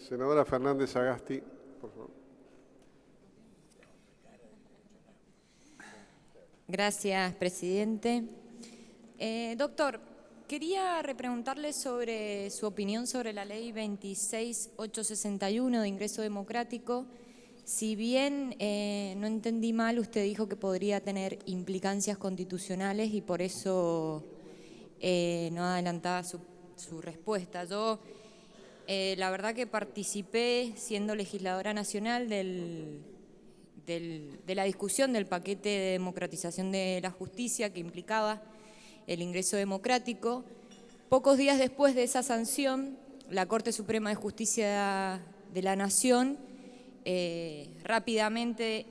Senadora Fernández Agasti, por favor. Gracias, presidente. Doctor, quería repreguntarle sobre su opinión sobre la ley 26861 de ingreso democrático. Si bien no entendí mal, usted dijo que podría tener implicancias constitucionales y por eso no adelantaba su respuesta. Yo, la verdad que participé, siendo legisladora nacional, de la discusión del paquete de democratización de la justicia que implicaba el ingreso democrático. Pocos días después de esa sanción, la Corte Suprema de Justicia de la Nación rápidamente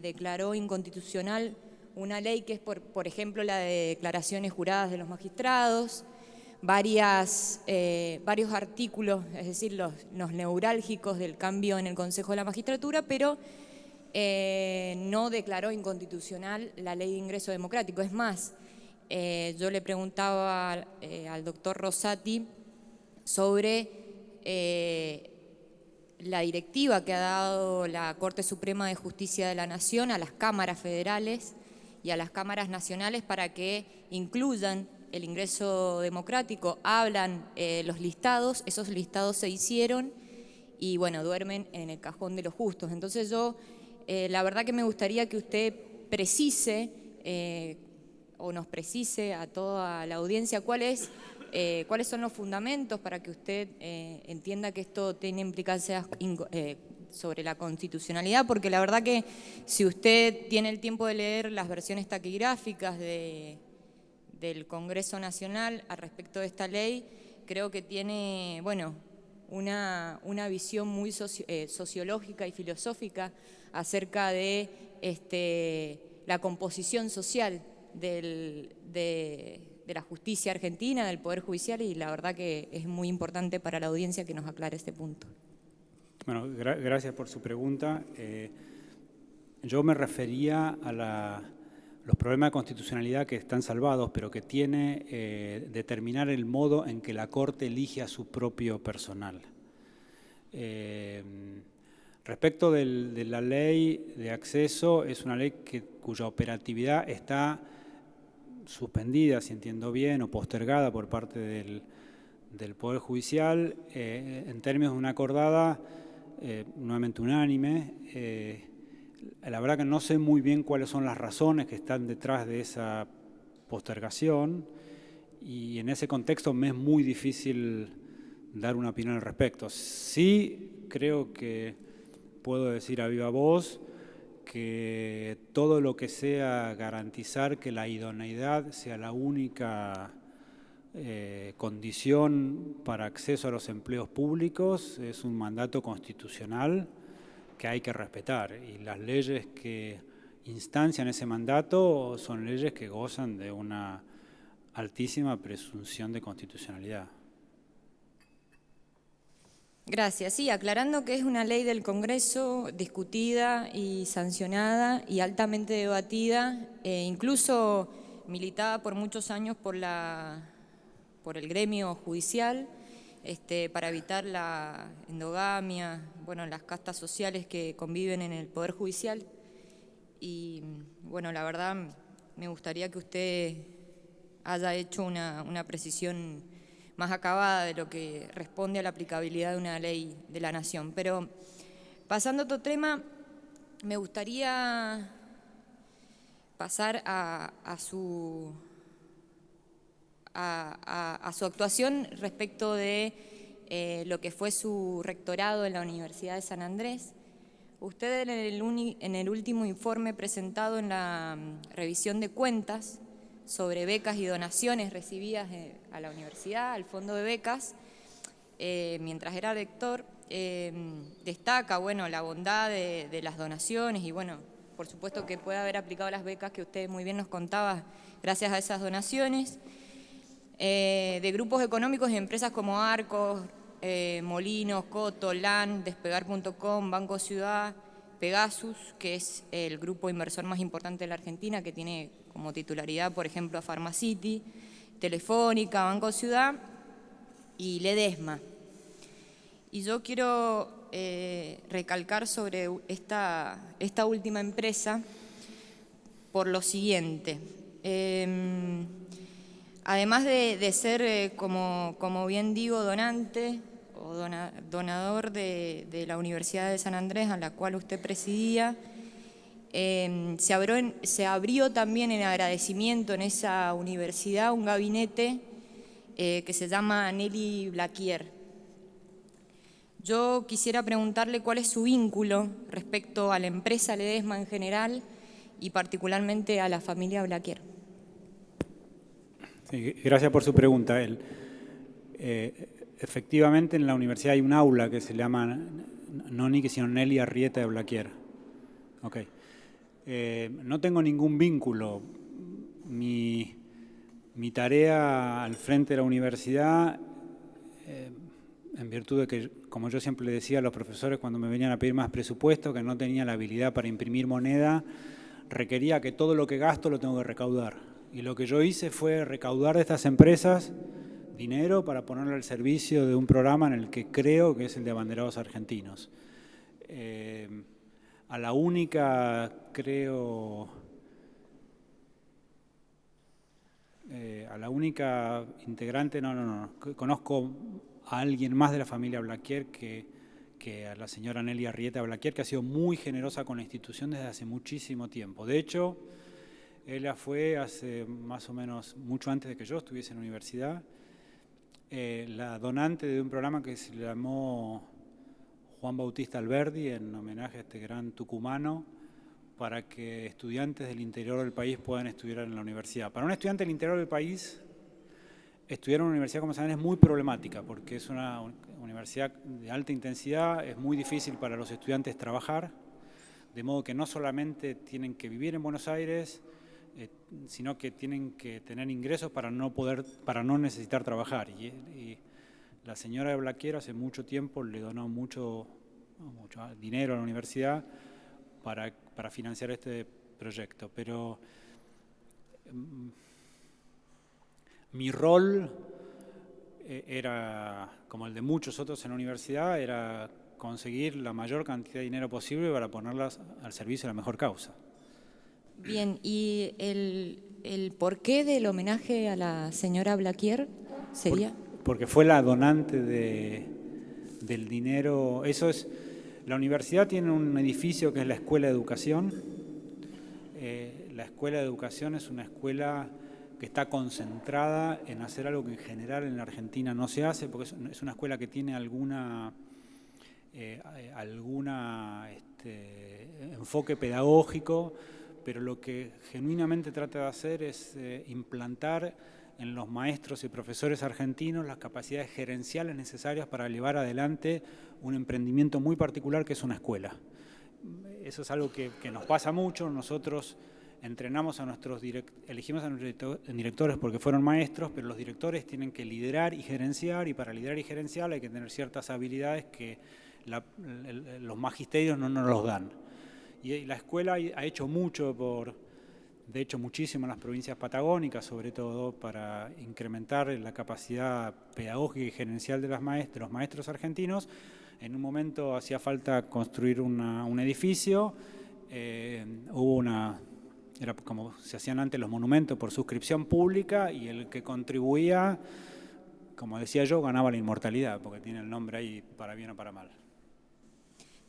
declaró inconstitucional una ley que es, por ejemplo, la de declaraciones juradas de los magistrados, varios artículos, es decir, los neurálgicos del cambio en el Consejo de la Magistratura, pero no declaró inconstitucional la ley de ingreso democrático. Es más, yo le preguntaba al doctor Rosati sobre la directiva que ha dado la Corte Suprema de Justicia de la Nación a las cámaras federales y a las cámaras nacionales para que incluyan el ingreso democrático. Hablan los listados, esos listados se hicieron y bueno, duermen en el cajón de los justos. Entonces yo, la verdad que me gustaría que usted precise o nos precise a toda la audiencia cuáles son los fundamentos para que usted entienda que esto tiene implicancias sobre la constitucionalidad, porque la verdad que si usted tiene el tiempo de leer las versiones taquigráficas del Congreso Nacional al respecto de esta ley, creo que tiene, bueno, una visión muy sociológica y filosófica acerca de la composición social de la justicia argentina, del Poder Judicial, y la verdad que es muy importante para la audiencia que nos aclare este punto. Bueno, gracias por su pregunta. Yo me refería a los problemas de constitucionalidad que están salvados, pero que tiene determinar el modo en que la Corte elige a su propio personal. Respecto de la ley de acceso, es una ley cuya operatividad está suspendida, si entiendo bien, o postergada por parte del Poder Judicial, en términos de una acordada nuevamente unánime. La verdad que no sé muy bien cuáles son las razones que están detrás de esa postergación y en ese contexto me es muy difícil dar una opinión al respecto. Sí creo que puedo decir a viva voz que todo lo que sea garantizar que la idoneidad sea la única condición para acceso a los empleos públicos es un mandato constitucional que hay que respetar, y las leyes que instancian ese mandato son leyes que gozan de una altísima presunción de constitucionalidad. Gracias. Sí, aclarando que es una ley del Congreso discutida y sancionada y altamente debatida, incluso militada por muchos años por el gremio judicial, para evitar la endogamia, bueno, las castas sociales que conviven en el Poder Judicial. Y bueno, la verdad me gustaría que usted haya hecho una precisión más acabada de lo que responde a la aplicabilidad de una ley de la Nación. Pero pasando a otro tema, me gustaría pasar a su actuación respecto de lo que fue su rectorado en la Universidad de San Andrés. Usted en el último informe presentado en la revisión de cuentas sobre becas y donaciones recibidas a la universidad, al fondo de becas, mientras era rector, destaca, bueno, la bondad de las donaciones y, bueno, por supuesto que puede haber aplicado las becas que usted muy bien nos contaba gracias a esas donaciones, de grupos económicos y empresas como Arcos, Molinos, Coto, LAN, Despegar.com, Banco Ciudad, Pegasus, que es el grupo inversor más importante de la Argentina, que tiene como titularidad, por ejemplo, a Pharmacity, Telefónica, Banco Ciudad y Ledesma. Y yo quiero recalcar sobre esta última empresa por lo siguiente. Además de ser, como bien digo, donante o donador de la Universidad de San Andrés, a la cual usted presidía, se abrió también en agradecimiento en esa universidad un gabinete que se llama Nelly Blaquier. Yo quisiera preguntarle cuál es su vínculo respecto a la empresa Ledesma en general y particularmente a la familia Blaquier. Sí, gracias por su pregunta. Efectivamente, en la universidad hay un aula que se llama no Niki, sino Nelly Arrieta de Blaquier. Okay. No tengo ningún vínculo. Mi tarea al frente de la universidad, en virtud de que, como yo siempre le decía a los profesores cuando me venían a pedir más presupuesto, que no tenía la habilidad para imprimir moneda, requería que todo lo que gasto lo tengo que recaudar. Y lo que yo hice fue recaudar de estas empresas dinero para ponerlo al servicio de un programa en el que creo que es el de abanderados argentinos. A la única, creo, a la única integrante, no, conozco a alguien más de la familia Blaquier que a la señora Nelly Arrieta Blaquier, que ha sido muy generosa con la institución desde hace muchísimo tiempo. De hecho, ella fue hace más o menos, mucho antes de que yo estuviese en la universidad, la donante de un programa que se llamó Juan Bautista Alberdi, en homenaje a este gran tucumano, para que estudiantes del interior del país puedan estudiar en la universidad. Para un estudiante del interior del país, estudiar en una universidad como saben es muy problemática, porque es una universidad de alta intensidad, es muy difícil para los estudiantes trabajar, de modo que no solamente tienen que vivir en Buenos Aires, sino que tienen que tener ingresos para no necesitar trabajar. Y la señora de Blaquier hace mucho tiempo le donó mucho dinero a la universidad para financiar este proyecto. Pero mi rol era, como el de muchos otros en la universidad, era conseguir la mayor cantidad de dinero posible para ponerlas al servicio de la mejor causa. Bien, ¿y el porqué del homenaje a la señora Blaquier sería? Porque fue la donante del dinero. Eso es, la universidad tiene un edificio que es la Escuela de Educación. La Escuela de Educación es una escuela que está concentrada en hacer algo que en general en la Argentina no se hace, porque es una escuela que tiene alguna enfoque pedagógico, pero lo que genuinamente trata de hacer es implantar en los maestros y profesores argentinos las capacidades gerenciales necesarias para llevar adelante un emprendimiento muy particular que es una escuela. Eso es algo que nos pasa mucho. Nosotros entrenamos a elegimos a nuestros directores porque fueron maestros, pero los directores tienen que liderar y gerenciar, y para liderar y gerenciar hay que tener ciertas habilidades que los magisterios no nos los dan. Y la escuela ha hecho mucho de hecho muchísimo en las provincias patagónicas, sobre todo para incrementar la capacidad pedagógica y gerencial de los maestros argentinos. En un momento hacía falta construir un edificio, era como se hacían antes los monumentos por suscripción pública, y el que contribuía, como decía yo, ganaba la inmortalidad, porque tiene el nombre ahí para bien o para mal.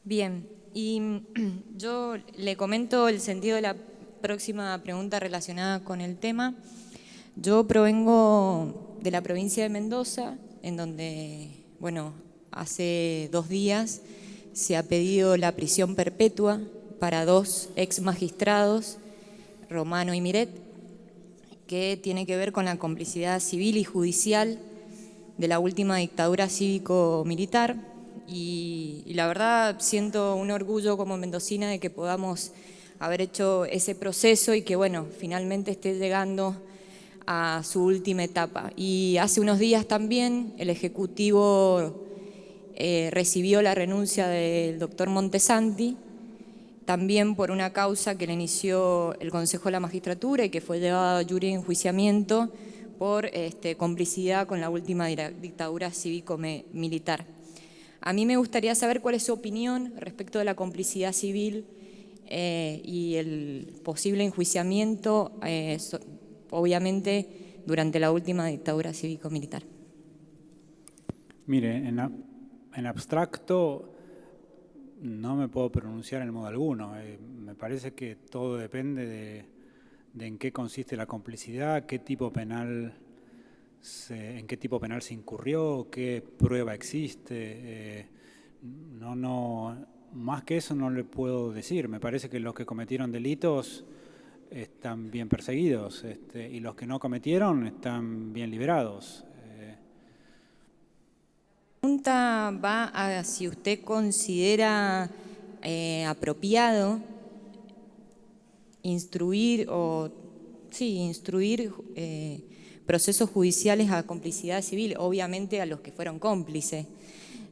Bien, y yo le comento el sentido de la próxima pregunta relacionada con el tema. Yo provengo de la provincia de Mendoza, en donde, bueno, hace 2 días se ha pedido la prisión perpetua para 2 ex magistrados, Romano y Miret, que tiene que ver con la complicidad civil y judicial de la última dictadura cívico-militar. Y la verdad siento un orgullo como mendocina de que podamos haber hecho ese proceso y que, bueno, finalmente esté llegando a su última etapa. Y hace unos días también el Ejecutivo recibió la renuncia del doctor Montesanti, también por una causa que le inició el Consejo de la Magistratura y que fue llevada a jury de enjuiciamiento por complicidad con la última dictadura cívico-militar. A mí me gustaría saber cuál es su opinión respecto de la complicidad civil y el posible enjuiciamiento, obviamente, durante la última dictadura cívico-militar. Mire, en abstracto no me puedo pronunciar en modo alguno. Me parece que todo depende de en qué consiste la complicidad, en qué tipo penal se incurrió, qué prueba existe. Más que eso no le puedo decir. Me parece que los que cometieron delitos están bien perseguidos y los que no cometieron están bien liberados. La pregunta va a si usted considera apropiado instruir procesos judiciales a complicidad civil, obviamente a los que fueron cómplices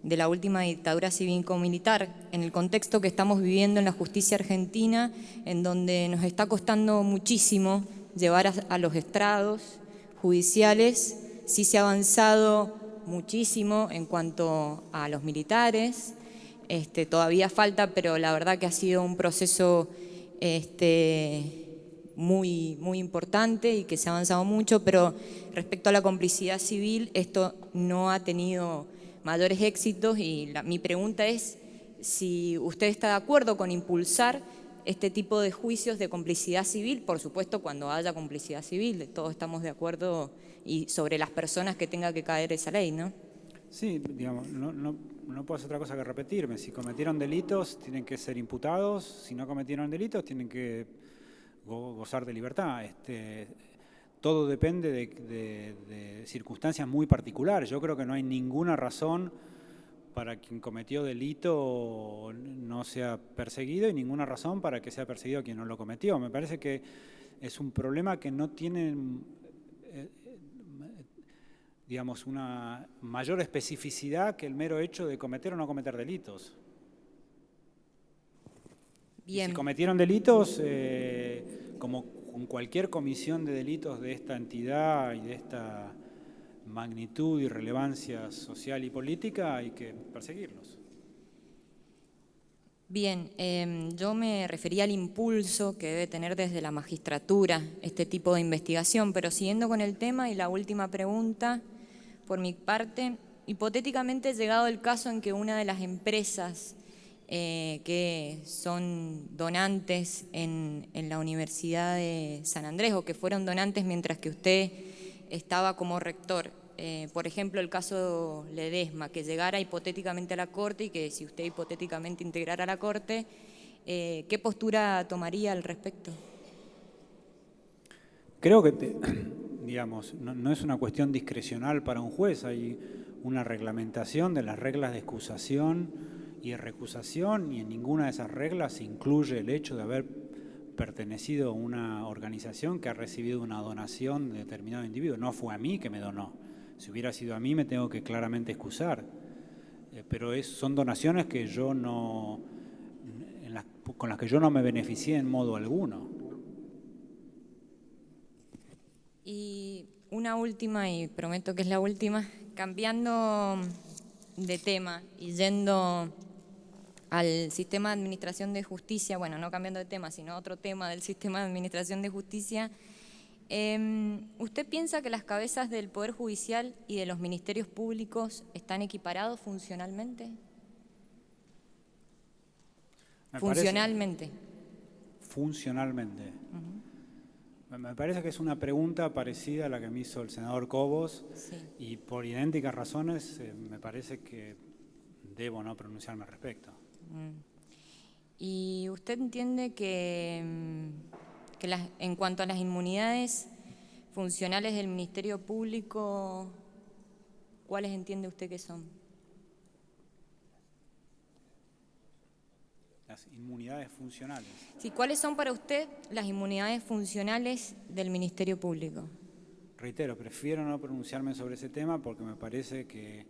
de la última dictadura cívico-militar, en el contexto que estamos viviendo en la justicia argentina, en donde nos está costando muchísimo llevar a los estrados judiciales. Sí se ha avanzado muchísimo en cuanto a los militares, todavía falta, pero la verdad que ha sido un proceso muy importante y que se ha avanzado mucho, pero respecto a la complicidad civil, esto no ha tenido mayores éxitos y mi pregunta es si usted está de acuerdo con impulsar este tipo de juicios de complicidad civil, por supuesto cuando haya complicidad civil, todos estamos de acuerdo, y sobre las personas que tenga que caer esa ley, ¿no? Sí, digamos, no puedo hacer otra cosa que repetirme. Si cometieron delitos, tienen que ser imputados. Si no cometieron delitos, tienen que gozar de libertad. Todo depende de circunstancias muy particulares. Yo creo que no hay ninguna razón para quien cometió delito no sea perseguido y ninguna razón para que sea perseguido quien no lo cometió. Me parece que es un problema que no tiene, digamos, una mayor especificidad que el mero hecho de cometer o no cometer delitos. Bien. Si cometieron delitos, como con cualquier comisión de delitos de esta entidad y de esta magnitud y relevancia social y política, hay que perseguirlos. Bien, yo me refería al impulso que debe tener desde la magistratura este tipo de investigación, pero siguiendo con el tema y la última pregunta, por mi parte, hipotéticamente llegado el caso en que una de las empresas que son donantes en la Universidad de San Andrés o que fueron donantes mientras que usted estaba como rector, por ejemplo el caso Ledesma, que llegara hipotéticamente a la Corte y que si usted hipotéticamente integrara la Corte, ¿qué postura tomaría al respecto? Creo que, digamos, no es una cuestión discrecional para un juez, hay una reglamentación de las reglas de excusación y de recusación, y en ninguna de esas reglas se incluye el hecho de haber pertenecido a una organización que ha recibido una donación de determinado individuo. No fue a mí que me donó. Si hubiera sido a mí, me tengo que claramente excusar. Pero son donaciones que yo con las que yo no me beneficié en modo alguno. Y una última, y prometo que es la última, cambiando de tema y yendo al sistema de administración de justicia, bueno, no cambiando de tema, sino otro tema del sistema de administración de justicia, ¿usted piensa que las cabezas del Poder Judicial y de los ministerios públicos están equiparados funcionalmente? Funcionalmente. Funcionalmente. Me parece que es una pregunta parecida a la que me hizo el senador Cobos, sí. Y por idénticas razones me parece que debo no pronunciarme al respecto. ¿Y usted entiende que en cuanto a las inmunidades funcionales del Ministerio Público, cuáles entiende usted que son? Las inmunidades funcionales. Sí, ¿cuáles son para usted las inmunidades funcionales del Ministerio Público? Reitero, prefiero no pronunciarme sobre ese tema porque me parece que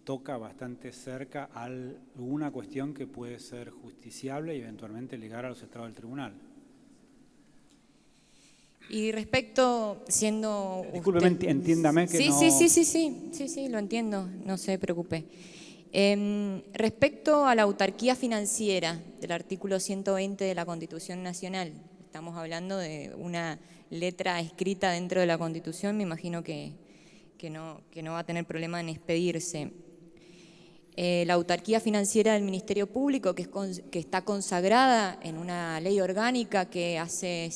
toca bastante cerca a alguna cuestión que puede ser justiciable y eventualmente llegar a los estrados del tribunal. Y respecto, siendo Discúlpeme, usted... entiéndame que sí, no... Sí, lo entiendo, no se preocupe. Respecto a la autarquía financiera del artículo 120 de la Constitución Nacional, estamos hablando de una letra escrita dentro de la Constitución, me imagino que no va a tener problema en expedirse. La autarquía financiera del Ministerio Público, que está consagrada en una ley orgánica que hace,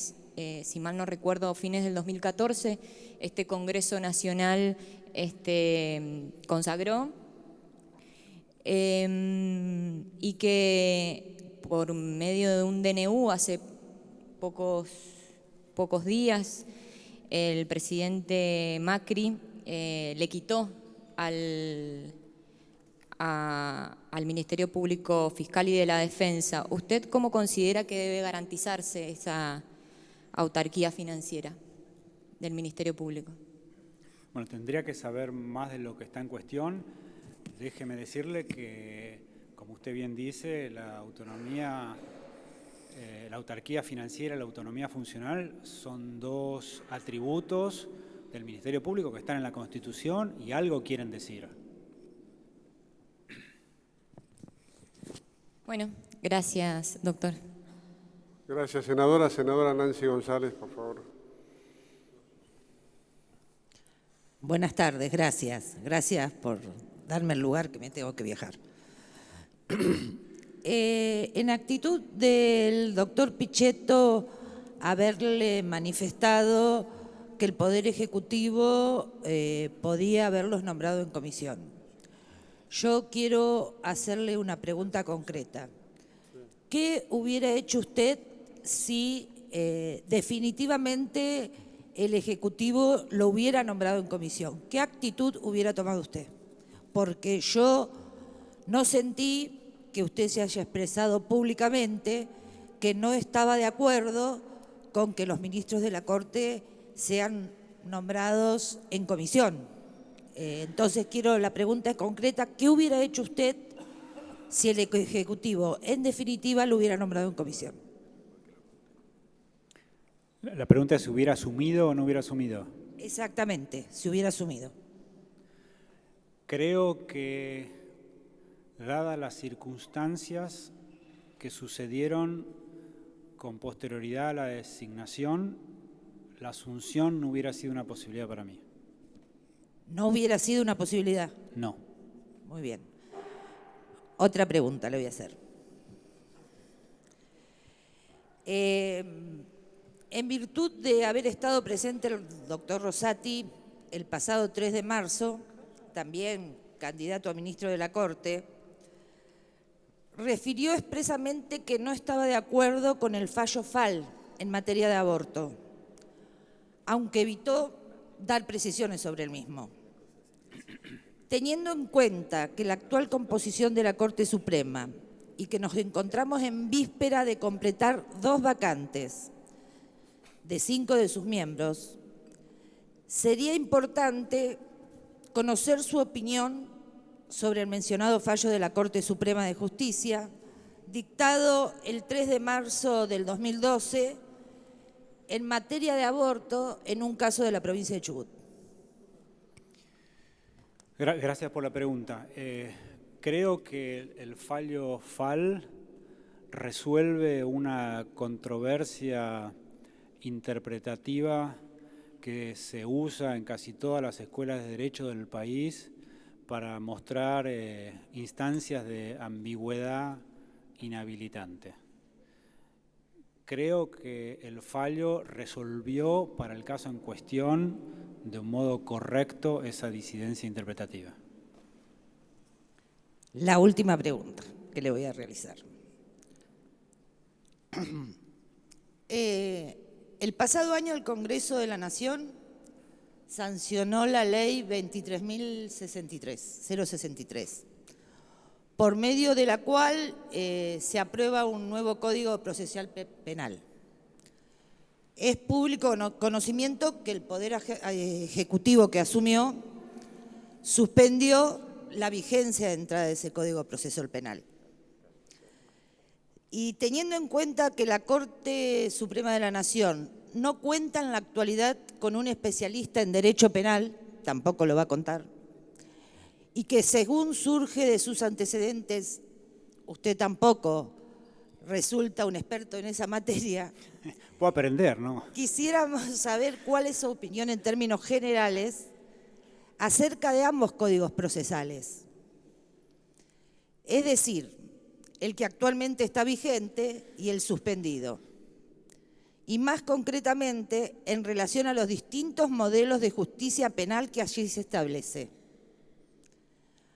si mal no recuerdo, fines del 2014, este Congreso Nacional consagró, y que por medio de un DNU hace pocos días el presidente Macri le quitó al Ministerio Público Fiscal y de la Defensa. ¿Usted cómo considera que debe garantizarse esa autarquía financiera del Ministerio Público? Bueno, tendría que saber más de lo que está en cuestión. Déjeme decirle que, como usted bien dice, la autonomía, la autarquía financiera y la autonomía funcional son dos atributos del Ministerio Público que están en la Constitución y algo quieren decir. Bueno, gracias, doctor. Gracias, senadora. Senadora Nancy González, por favor. Buenas tardes, gracias. Gracias por darme el lugar que me tengo que viajar. En actitud del doctor Pichetto haberle manifestado que el Poder Ejecutivo podía haberlos nombrado en comisión. Yo quiero hacerle una pregunta concreta. ¿Qué hubiera hecho usted si definitivamente el Ejecutivo lo hubiera nombrado en comisión? ¿Qué actitud hubiera tomado usted? Porque yo no sentí que usted se haya expresado públicamente que no estaba de acuerdo con que los ministros de la Corte sean nombrados en comisión. Entonces la pregunta es concreta, ¿qué hubiera hecho usted si el Ejecutivo en definitiva lo hubiera nombrado en comisión? La pregunta es si hubiera asumido o no hubiera asumido. Exactamente, si hubiera asumido. Creo que, dadas las circunstancias que sucedieron con posterioridad a la designación, la asunción no hubiera sido una posibilidad para mí. ¿No hubiera sido una posibilidad? No. Muy bien. Otra pregunta le voy a hacer. En virtud de haber estado presente el doctor Rosati el pasado 3 de marzo, también candidato a ministro de la Corte, refirió expresamente que no estaba de acuerdo con el fallo FAL en materia de aborto, aunque evitó dar precisiones sobre el mismo. Teniendo en cuenta que la actual composición de la Corte Suprema y que nos encontramos en víspera de completar 2 vacantes de 5 de sus miembros, sería importante conocer su opinión sobre el mencionado fallo de la Corte Suprema de Justicia, dictado el 3 de marzo del 2012 en materia de aborto en un caso de la provincia de Chubut. Gracias por la pregunta. Creo que el fallo FAL resuelve una controversia interpretativa que se usa en casi todas las escuelas de derecho del país para mostrar instancias de ambigüedad inhabilitante. Creo que el fallo resolvió para el caso en cuestión de un modo correcto esa disidencia interpretativa. La última pregunta que le voy a realizar. El pasado año el Congreso de la Nación sancionó la ley 23.063, por medio de la cual se aprueba un nuevo Código Procesal Penal. Es público conocimiento que el Poder Ejecutivo que asumió suspendió la vigencia de entrada de ese Código Procesal Penal. Y teniendo en cuenta que la Corte Suprema de la Nación no cuenta en la actualidad con un especialista en derecho penal, tampoco lo va a contar, y que según surge de sus antecedentes, usted tampoco resulta un experto en esa materia, Puedo aprender, ¿no? quisiéramos saber cuál es su opinión en términos generales acerca de ambos códigos procesales. Es decir, el que actualmente está vigente y el suspendido. Y más concretamente, en relación a los distintos modelos de justicia penal que allí se establece.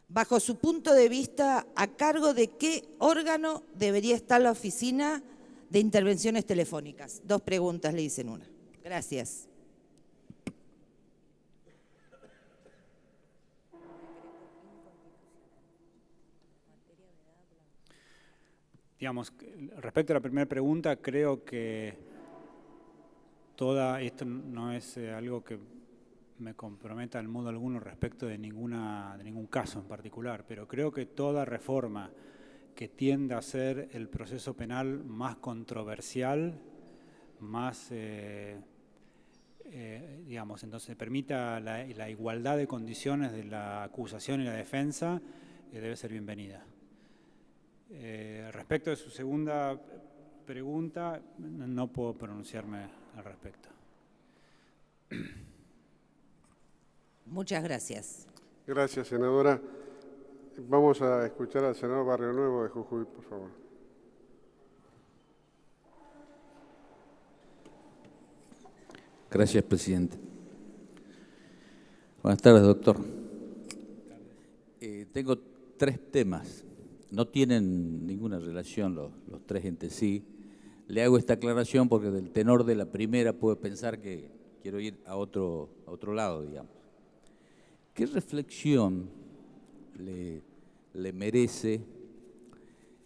Bajo su punto de vista, ¿a cargo de qué órgano debería estar la Oficina de Intervenciones Telefónicas? 2 preguntas le hice en una. Gracias. Digamos, respecto a la primera pregunta, creo que esto no es algo que me comprometa en modo alguno respecto de ningún caso en particular, pero creo que toda reforma que tienda a hacer el proceso penal más controversial, más, digamos, entonces permita la igualdad de condiciones de la acusación y la defensa, debe ser bienvenida. Respecto de su segunda pregunta, no puedo pronunciarme al respecto. Muchas gracias. Gracias, senadora. Vamos a escuchar al senador Barrio Nuevo de Jujuy, por favor. Gracias, presidente. Buenas tardes, doctor. Tengo 3 temas. No tienen ninguna relación los 3 entre sí. Le hago esta aclaración porque del tenor de la primera puedo pensar que quiero ir a otro lado, digamos. ¿Qué reflexión le merece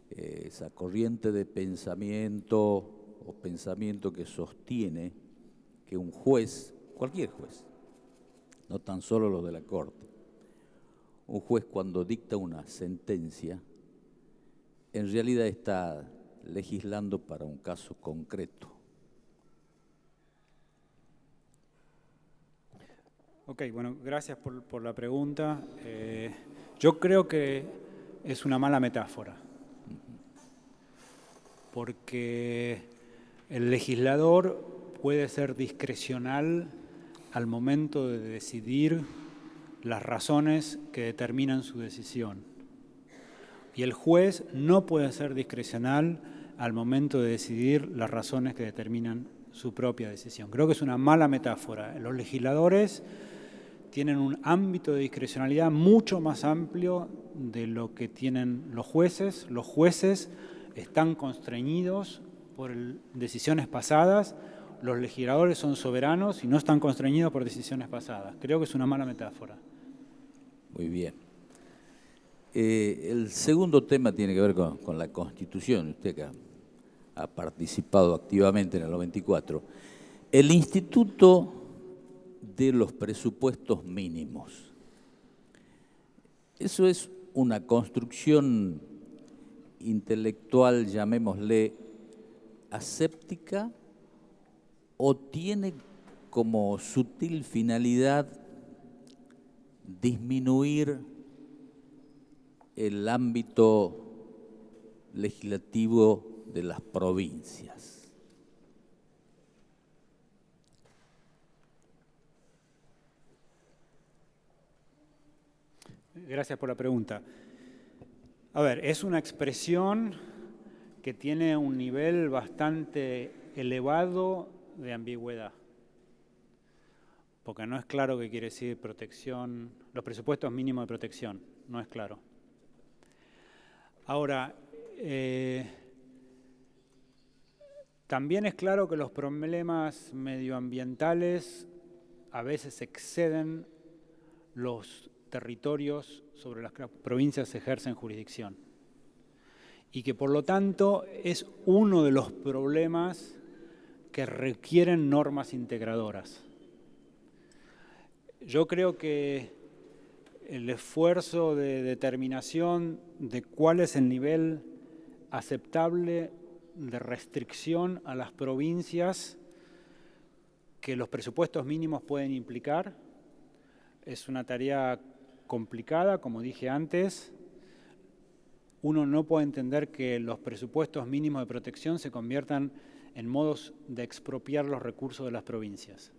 esa corriente de pensamiento o pensamiento que sostiene que un juez, cualquier juez, no tan solo los de la Corte, un juez cuando dicta una sentencia, en realidad está legislando para un caso concreto? Ok, bueno, gracias por la pregunta. Yo creo que es una mala metáfora, porque el legislador puede ser discrecional al momento de decidir las razones que determinan su decisión. Y el juez no puede ser discrecional al momento de decidir las razones que determinan su propia decisión. Creo que es una mala metáfora. Los legisladores tienen un ámbito de discrecionalidad mucho más amplio de lo que tienen los jueces. Los jueces están constreñidos por decisiones pasadas. Los legisladores son soberanos y no están constreñidos por decisiones pasadas. Creo que es una mala metáfora. Muy bien. El segundo tema tiene que ver con la Constitución. Usted que ha participado activamente en el 94. El Instituto de los Presupuestos Mínimos. Eso es una construcción intelectual, llamémosle, aséptica, o tiene como sutil finalidad disminuir el ámbito legislativo de las provincias. Gracias por la pregunta. A ver, es una expresión que tiene un nivel bastante elevado de ambigüedad, porque no es claro qué quiere decir protección, los presupuestos mínimos de protección, no es claro. Ahora, también es claro que los problemas medioambientales a veces exceden los territorios sobre las que las provincias ejercen jurisdicción y que por lo tanto es uno de los problemas que requieren normas integradoras. Yo creo que el esfuerzo de determinación de cuál es el nivel aceptable de restricción a las provincias que los presupuestos mínimos pueden implicar es una tarea complicada, como dije antes. Uno no puede entender que los presupuestos mínimos de protección se conviertan en modos de expropiar los recursos de las provincias.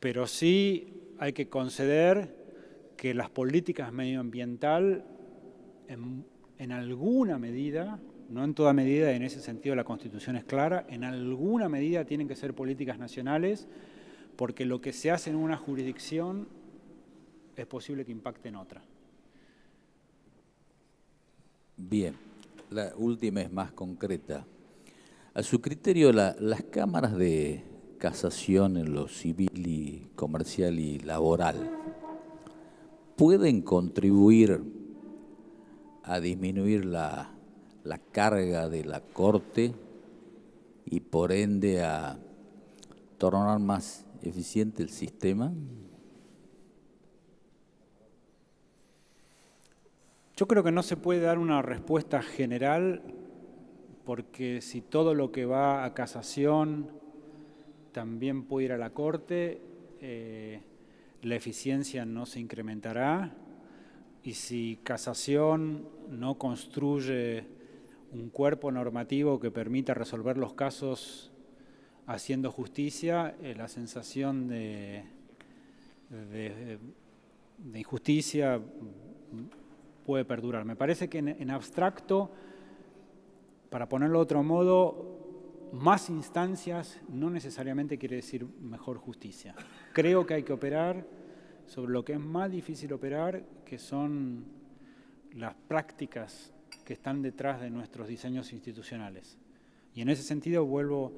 Pero sí hay que conceder que las políticas medioambientales, en alguna medida, no en toda medida, en ese sentido la Constitución es clara, en alguna medida tienen que ser políticas nacionales, porque lo que se hace en una jurisdicción es posible que impacte en otra. Bien, la última es más concreta. A su criterio, las cámaras de casación en lo civil y comercial y laboral pueden contribuir a disminuir la carga de la Corte y por ende a tornar más eficiente el sistema. Yo creo que no se puede dar una respuesta general, porque si todo lo que va a casación también puede ir a la Corte, la eficiencia no se incrementará, y si casación no construye un cuerpo normativo que permita resolver los casos haciendo justicia, la sensación de injusticia puede perdurar. Me parece que en abstracto, para ponerlo de otro modo, más instancias no necesariamente quiere decir mejor justicia. Creo que hay que operar sobre lo que es más difícil operar, que son las prácticas que están detrás de nuestros diseños institucionales. Y en ese sentido vuelvo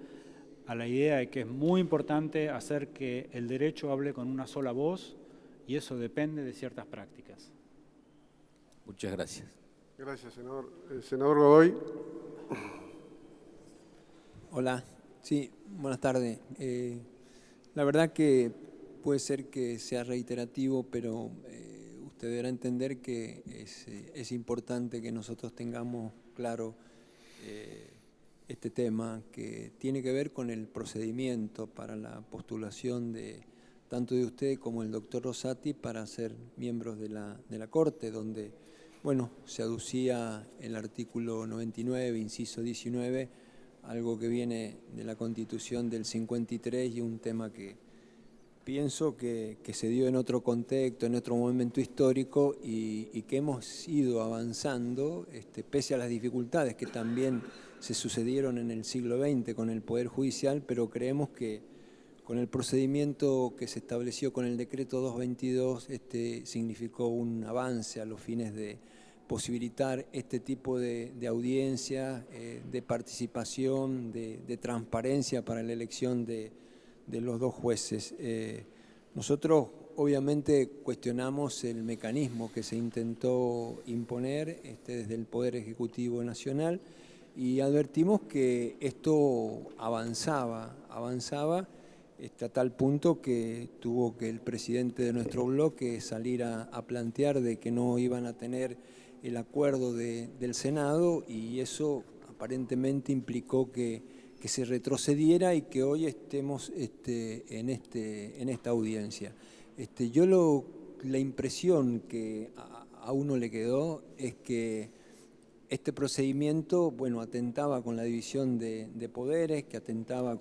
a la idea de que es muy importante hacer que el derecho hable con una sola voz, y eso depende de ciertas prácticas. Muchas gracias. Gracias, senador. Senador Godoy. Hola, sí, buenas tardes. La verdad que puede ser que sea reiterativo, pero usted deberá entender que es importante que nosotros tengamos claro este tema, que tiene que ver con el procedimiento para la postulación tanto de usted como el doctor Rosati para ser miembros de la Corte, donde, bueno, se aducía el artículo 99, inciso 19, algo que viene de la Constitución del 53 y un tema que pienso que se dio en otro contexto, en otro momento histórico y que hemos ido avanzando, pese a las dificultades que también se sucedieron en el siglo XX con el Poder Judicial, pero creemos que con el procedimiento que se estableció con el decreto 222 significó un avance a los fines de posibilitar este tipo de audiencia, de participación, de transparencia para la elección de los dos jueces. Nosotros obviamente cuestionamos el mecanismo que se intentó imponer desde el Poder Ejecutivo Nacional y advertimos que esto avanzaba a tal punto que tuvo que el presidente de nuestro bloque salir a plantear de que no iban a tener el acuerdo del Senado, y eso aparentemente implicó que se retrocediera y que hoy estemos en esta audiencia. La impresión que a uno le quedó es que este procedimiento, bueno, atentaba con la división de poderes, que atentaba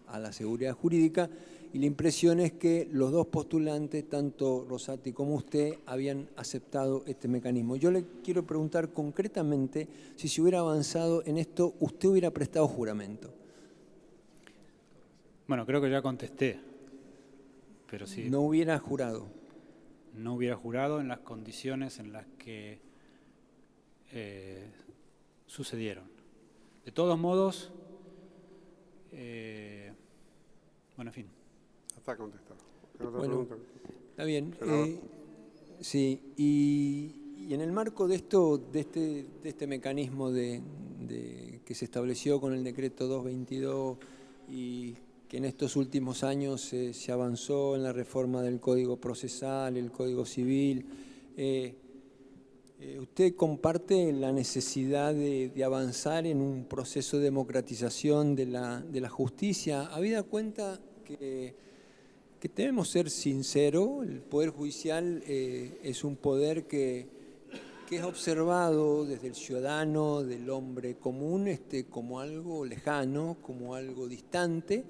a la seguridad jurídica, y la impresión es que los dos postulantes, tanto Rosati como usted, habían aceptado este mecanismo. Yo le quiero preguntar concretamente si se hubiera avanzado en esto, ¿usted hubiera prestado juramento? Bueno, creo que ya contesté, pero sí. ¿No hubiera jurado? No hubiera jurado en las condiciones en las que sucedieron. De todos modos, bueno, en fin. Está contestado. Bueno, está bien. Sí, y en el marco de esto, de este mecanismo que se estableció con el decreto 222 y que en estos últimos años se avanzó en la reforma del Código Procesal, el Código Civil, ¿usted comparte la necesidad de avanzar en un proceso de democratización de la justicia, habida cuenta que que debemos ser sinceros. El Poder Judicial es un poder que es observado desde el ciudadano, del hombre común, como algo lejano, como algo distante.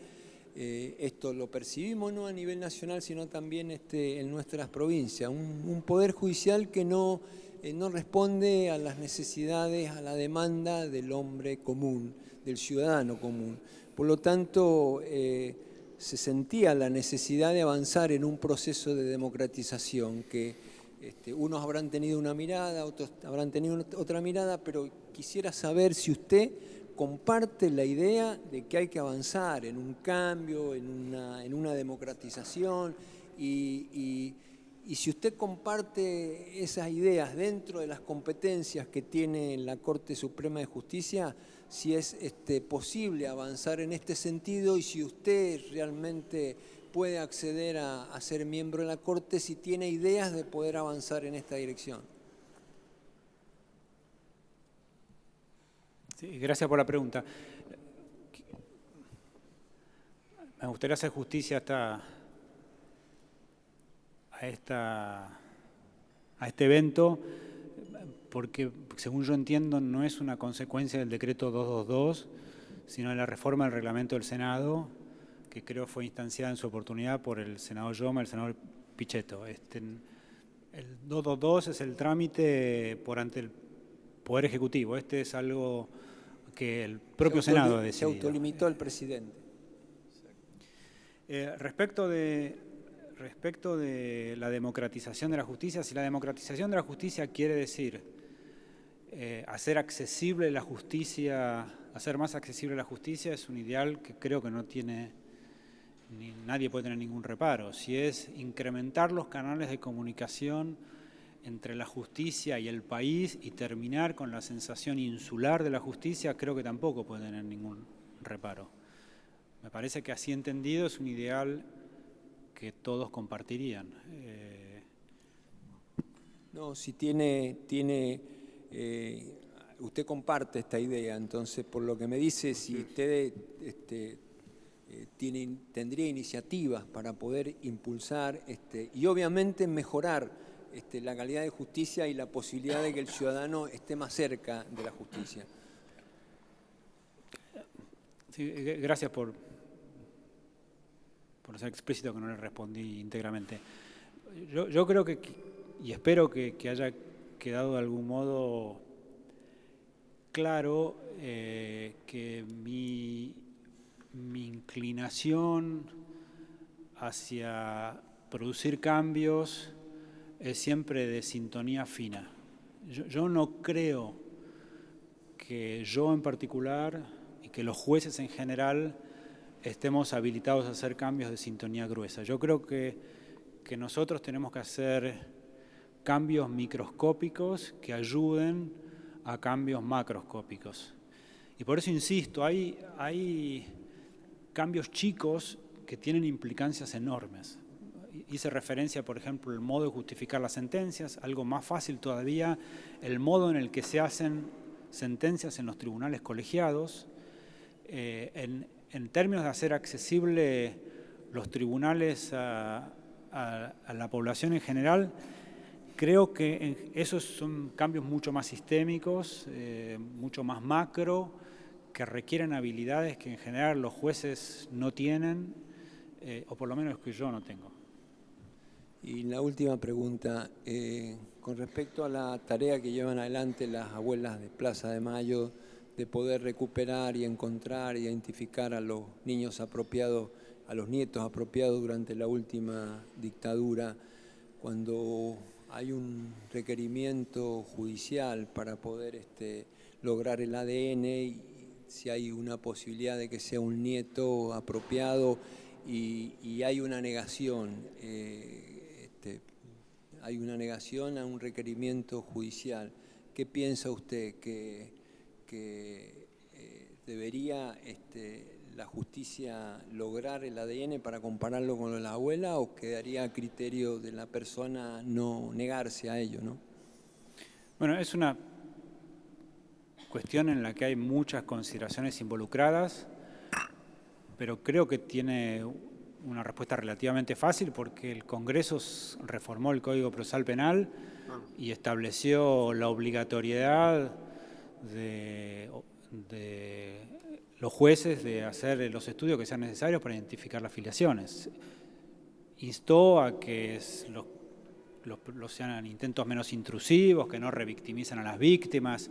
Esto lo percibimos no a nivel nacional, sino también en nuestras provincias. Un Poder Judicial que no responde a las necesidades, a la demanda del hombre común, del ciudadano común. Por lo tanto, se sentía la necesidad de avanzar en un proceso de democratización que unos habrán tenido una mirada, otros habrán tenido otra mirada, pero quisiera saber si usted comparte la idea de que hay que avanzar en un cambio, en una democratización, y si usted comparte esas ideas dentro de las competencias que tiene la Corte Suprema de Justicia, si es posible avanzar en este sentido y si usted realmente puede acceder a ser miembro de la Corte, si tiene ideas de poder avanzar en esta dirección. Sí, gracias por la pregunta. Me gustaría hacer justicia a este evento, porque según yo entiendo no es una consecuencia del decreto 222, sino de la reforma del reglamento del Senado, que creo fue instanciada en su oportunidad por el senador Yoma y el senador Pichetto. El 222 es el trámite ante el Poder Ejecutivo. Es algo que el propio Senado ha decidido. Se autolimitó el presidente. Respecto de la democratización de la justicia, si la democratización de la justicia quiere decir hacer accesible la justicia, hacer más accesible la justicia, es un ideal que creo que nadie puede tener ningún reparo. Si es incrementar los canales de comunicación entre la justicia y el país y terminar con la sensación insular de la justicia, creo que tampoco puede tener ningún reparo. Me parece que así entendido es un ideal que todos compartirían. No, si usted comparte esta idea, entonces por lo que me dice, si usted tendría iniciativas para poder impulsar y obviamente mejorar la calidad de justicia y la posibilidad de que el ciudadano esté más cerca de la justicia. Sí, gracias por ser explícito, que no le respondí íntegramente. Yo creo que, y espero que haya quedado de algún modo claro que mi inclinación hacia producir cambios es siempre de sintonía fina. Yo no creo que yo en particular y que los jueces en general estemos habilitados a hacer cambios de sintonía gruesa. Yo creo que nosotros tenemos que hacer cambios microscópicos que ayuden a cambios macroscópicos. Y por eso insisto, hay cambios chicos que tienen implicancias enormes. Hice referencia, por ejemplo, al modo de justificar las sentencias, algo más fácil todavía, el modo en el que se hacen sentencias en los tribunales colegiados, en términos de hacer accesible los tribunales a la población en general. Creo que esos son cambios mucho más sistémicos, mucho más macro, que requieren habilidades que en general los jueces no tienen, o por lo menos que yo no tengo. Y la última pregunta, con respecto a la tarea que llevan adelante las abuelas de Plaza de Mayo, de poder recuperar y encontrar, identificar a los niños apropiados, a los nietos apropiados durante la última dictadura, cuando hay un requerimiento judicial para poder lograr el ADN, y si hay una posibilidad de que sea un nieto apropiado y hay una negación, a un requerimiento judicial, ¿qué piensa usted? ¿Que debería la justicia lograr el ADN para compararlo con la abuela, o quedaría a criterio de la persona no negarse a ello, ¿no? Bueno, es una cuestión en la que hay muchas consideraciones involucradas, pero creo que tiene una respuesta relativamente fácil porque el Congreso reformó el Código Procesal Penal y estableció la obligatoriedad de los jueces de hacer los estudios que sean necesarios para identificar las filiaciones. Instó a que sean intentos menos intrusivos, que no revictimizan a las víctimas,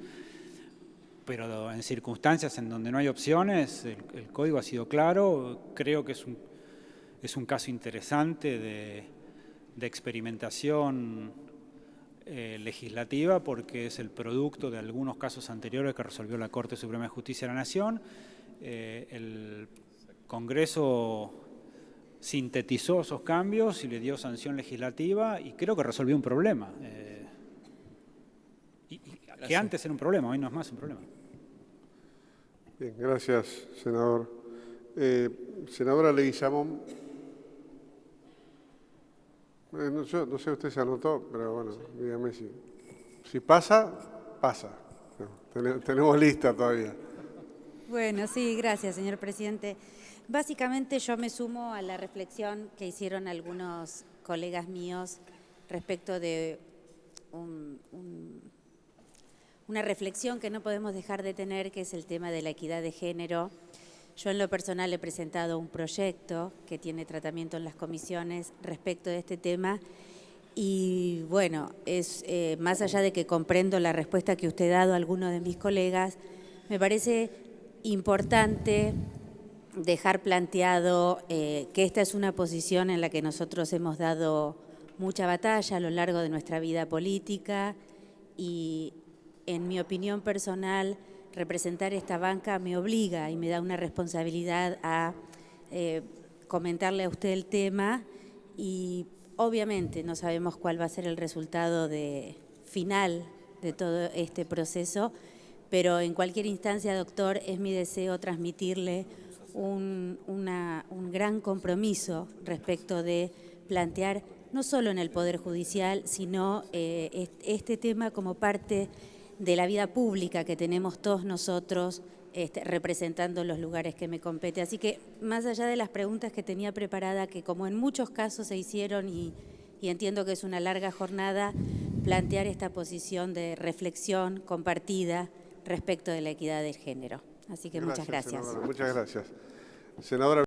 pero en circunstancias en donde no hay opciones, el código ha sido claro. Creo que es un caso interesante de experimentación legislativa porque es el producto de algunos casos anteriores que resolvió la Corte Suprema de Justicia de la Nación. El Congreso sintetizó esos cambios y le dio sanción legislativa y creo que resolvió un problema. Que antes era un problema, hoy no es más un problema. Bien, gracias, senador. Senadora Leguizamón. No sé, usted se anotó, pero bueno, dígame si pasa, pasa. No, tenemos lista todavía. Bueno, sí, gracias, señor presidente. Básicamente yo me sumo a la reflexión que hicieron algunos colegas míos respecto de una reflexión que no podemos dejar de tener, que es el tema de la equidad de género. Yo en lo personal he presentado un proyecto que tiene tratamiento en las comisiones respecto de este tema y bueno, es más allá de que comprendo la respuesta que usted ha dado a algunos de mis colegas, me parece importante dejar planteado que esta es una posición en la que nosotros hemos dado mucha batalla a lo largo de nuestra vida política y en mi opinión personal representar esta banca me obliga y me da una responsabilidad a comentarle a usted el tema y obviamente no sabemos cuál va a ser el resultado final de todo este proceso, pero en cualquier instancia, doctor, es mi deseo transmitirle un gran compromiso respecto de plantear no solo en el Poder Judicial, sino este tema como parte de la vida pública que tenemos todos nosotros representando los lugares que me compete. Así que más allá de las preguntas que tenía preparada, que como en muchos casos se hicieron y entiendo que es una larga jornada, plantear esta posición de reflexión compartida respecto de la equidad de género. Así que muchas gracias. Senadora, muchas gracias. Senadora.